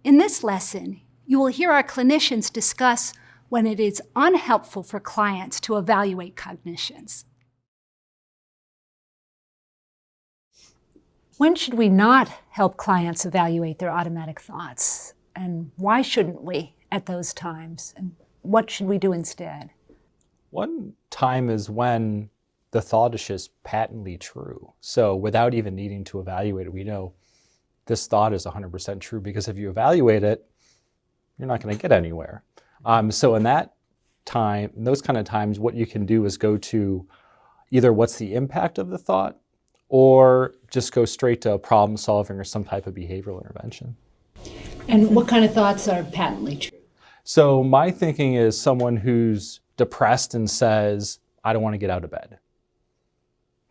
In this lesson, you will hear our clinicians discuss when it is unhelpful for clients to evaluate cognitions. When should we not help clients evaluate their automatic thoughts? And why shouldn't we at those times? And what should we do instead? One time is when the thought is just patently true. So without even needing to evaluate it, we know this thought is 100% true, because if you evaluate it, you're not going to get anywhere. So in that time, in those kind of times, what you can do is go to either what's the impact of the thought, or just go straight to problem solving or some type of behavioral intervention. And what kind of thoughts are patently true? So my thinking is someone who's depressed and says, I don't want to get out of bed.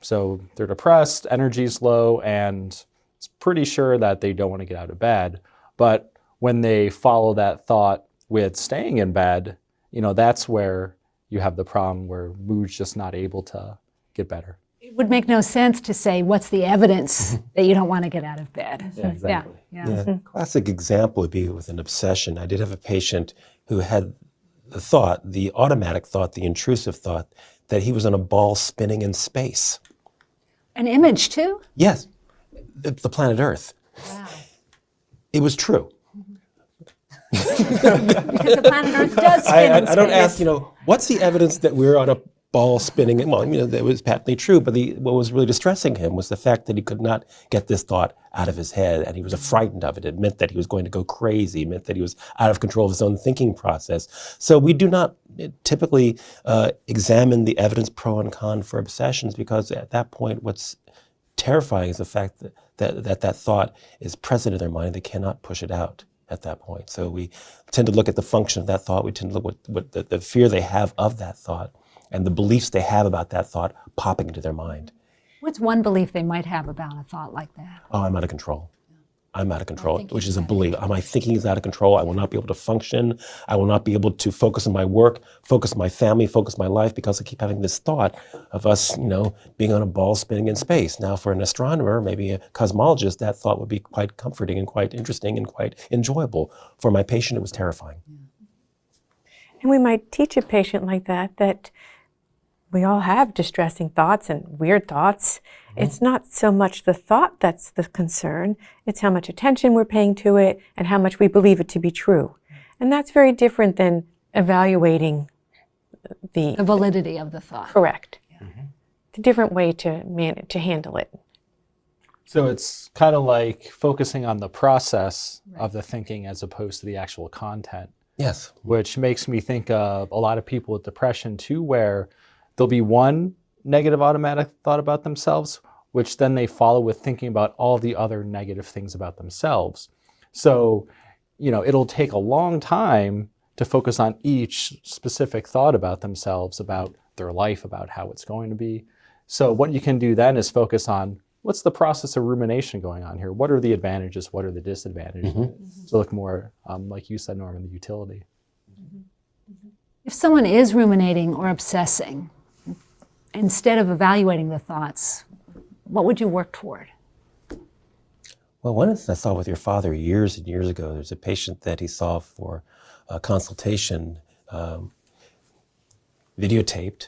So they're depressed, energy's low, and it's pretty sure that they don't want to get out of bed. But when they follow that thought with staying in bed, that's where you have the problem where mood's just not able to get better. It would make no sense to say, what's the evidence that you don't want to get out of bed? Yeah, exactly. Yeah. Classic example would be with an obsession. I did have a patient who had the thought, the automatic thought, the intrusive thought, that he was on a ball spinning in space. An image too? Yes, the planet Earth. Wow. It was true. Because the planet Earth does spin in I don't space. ask, what's the evidence that we're on a ball spinning? Well, that was patently true, but what was really distressing him was the fact that he could not get this thought out of his head, and he was frightened of it. It meant that he was going to go crazy. It meant that he was out of control of his own thinking process. So we do not typically examine the evidence pro and con for obsessions, because at that point, what's terrifying is the fact that thought is present in their mind. They cannot push it out at that point. So we tend to look at the function of that thought. We tend to look at what the fear they have of that thought and the beliefs they have about that thought popping into their mind. What's one belief they might have about a thought like that? Oh, I'm out of control. I'm out of control, which is a belief. My thinking is out of control. I will not be able to function. I will not be able to focus on my work, focus on my family, focus on my life, because I keep having this thought of us, being on a ball spinning in space. Now, for an astronomer, maybe a cosmologist, that thought would be quite comforting and quite interesting and quite enjoyable. For my patient, it was terrifying. And we might teach a patient like that we all have distressing thoughts and weird thoughts. Mm-hmm. It's not so much the thought that's the concern, it's how much attention we're paying to it and how much we believe it to be true. And that's very different than evaluating the validity of the thought. Correct. Mm-hmm. It's a different way to handle it. So it's kind of like focusing on the process of the thinking as opposed to the actual content. Yes. Which makes me think of a lot of people with depression too, where there'll be one negative automatic thought about themselves, which then they follow with thinking about all the other negative things about themselves. So, it'll take a long time to focus on each specific thought about themselves, about their life, about how it's going to be. So what you can do then is focus on what's the process of rumination going on here? What are the advantages? What are the disadvantages? Mm-hmm. So look more, like you said, Norman, the utility. If someone is ruminating or obsessing, instead of evaluating the thoughts, what would you work toward? Well, one instance I saw with your father years and years ago, there's a patient that he saw for a consultation, videotaped,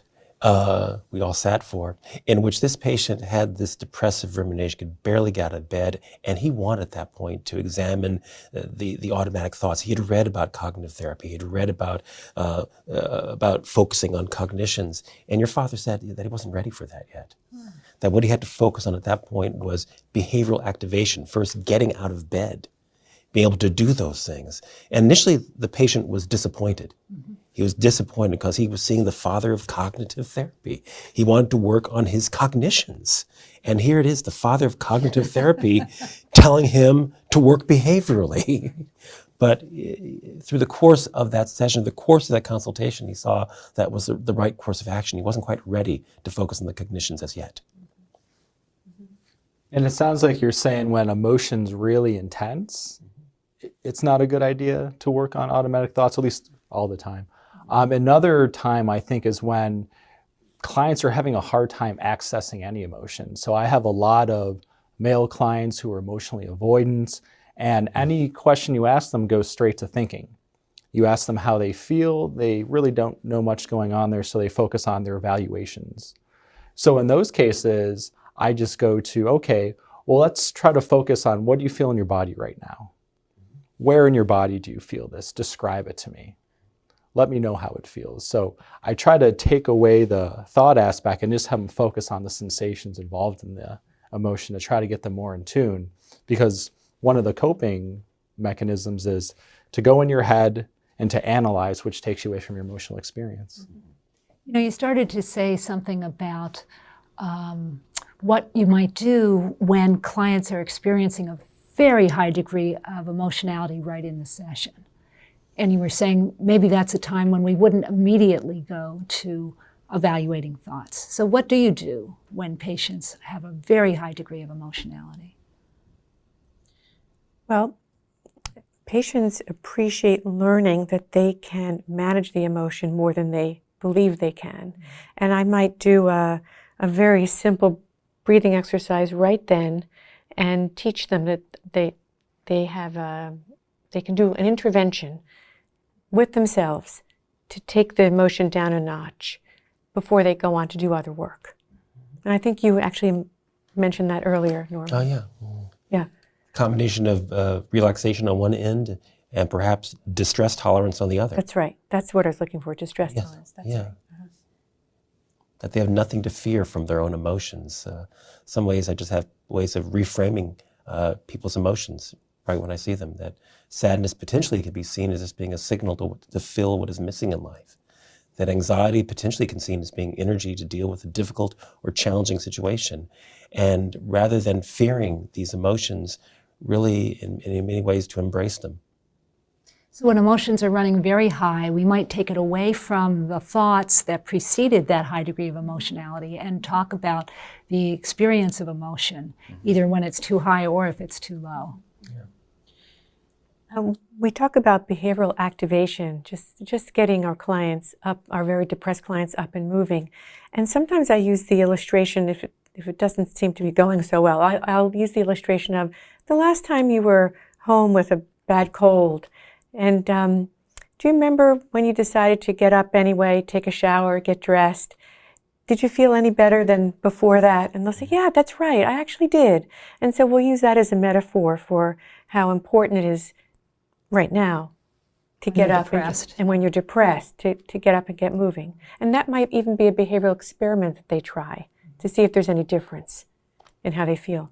we all sat for, in which this patient had this depressive rumination, could barely get out of bed, and he wanted at that point to examine the automatic thoughts. He had read about cognitive therapy. He had read about focusing on cognitions, and your father said that he wasn't ready for that yet. That what he had to focus on at that point was behavioral activation, first getting out of bed, being able to do those things. And initially, the patient was disappointed. Mm-hmm. He was disappointed because he was seeing the father of cognitive therapy. He wanted to work on his cognitions. And here it is, the father of cognitive therapy telling him to work behaviorally. But through the course of that session, the course of that consultation, he saw that was the right course of action. He wasn't quite ready to focus on the cognitions as yet. And it sounds like you're saying when emotion's really intense, it's not a good idea to work on automatic thoughts, at least all the time. Another time, I think, is when clients are having a hard time accessing any emotion. So I have a lot of male clients who are emotionally avoidant, And any question you ask them goes straight to thinking. You ask them how they feel, they really don't know much going on there, so they focus on their evaluations. So in those cases, I just go to, okay, well, let's try to focus on what do you feel in your body right now? Where in your body do you feel this? Describe it to me. Let me know how it feels. So I try to take away the thought aspect and just have them focus on the sensations involved in the emotion to try to get them more in tune. Because one of the coping mechanisms is to go in your head and to analyze, which takes you away from your emotional experience. You know, you started to say something about what you might do when clients are experiencing a very high degree of emotionality right in the session. And you were saying maybe that's a time when we wouldn't immediately go to evaluating thoughts. So what do you do when patients have a very high degree of emotionality? Well, patients appreciate learning that they can manage the emotion more than they believe they can. And I might do a very simple breathing exercise right then and teach them that they can do an intervention with themselves to take the emotion down a notch before they go on to do other work. And I think you actually mentioned that earlier, Norman. Oh, yeah. Yeah. Combination of relaxation on one end and perhaps distress tolerance on the other. That's right. That's what I was looking for, distress Yes. tolerance. That's Yeah. right. That they have nothing to fear from their own emotions. Some ways I just have ways of reframing people's emotions right when I see them. That sadness potentially can be seen as just being a signal to fill what is missing in life. That anxiety potentially can be seen as being energy to deal with a difficult or challenging situation. And rather than fearing these emotions, really in many ways to embrace them. So when emotions are running very high, we might take it away from the thoughts that preceded that high degree of emotionality and talk about the experience of emotion, either when it's too high or if it's too low. We talk about behavioral activation, just getting our clients up, our very depressed clients up and moving. And sometimes I use the illustration, if it doesn't seem to be going so well, I'll use the illustration of the last time you were home with a bad cold. And do you remember when you decided to get up anyway, take a shower, get dressed? Did you feel any better than before that? And they'll say, yeah, that's right, I actually did. And so we'll use that as a metaphor for how important it is right now to get up and when you're depressed to get up and get moving. And that might even be a behavioral experiment that they try to see if there's any difference in how they feel.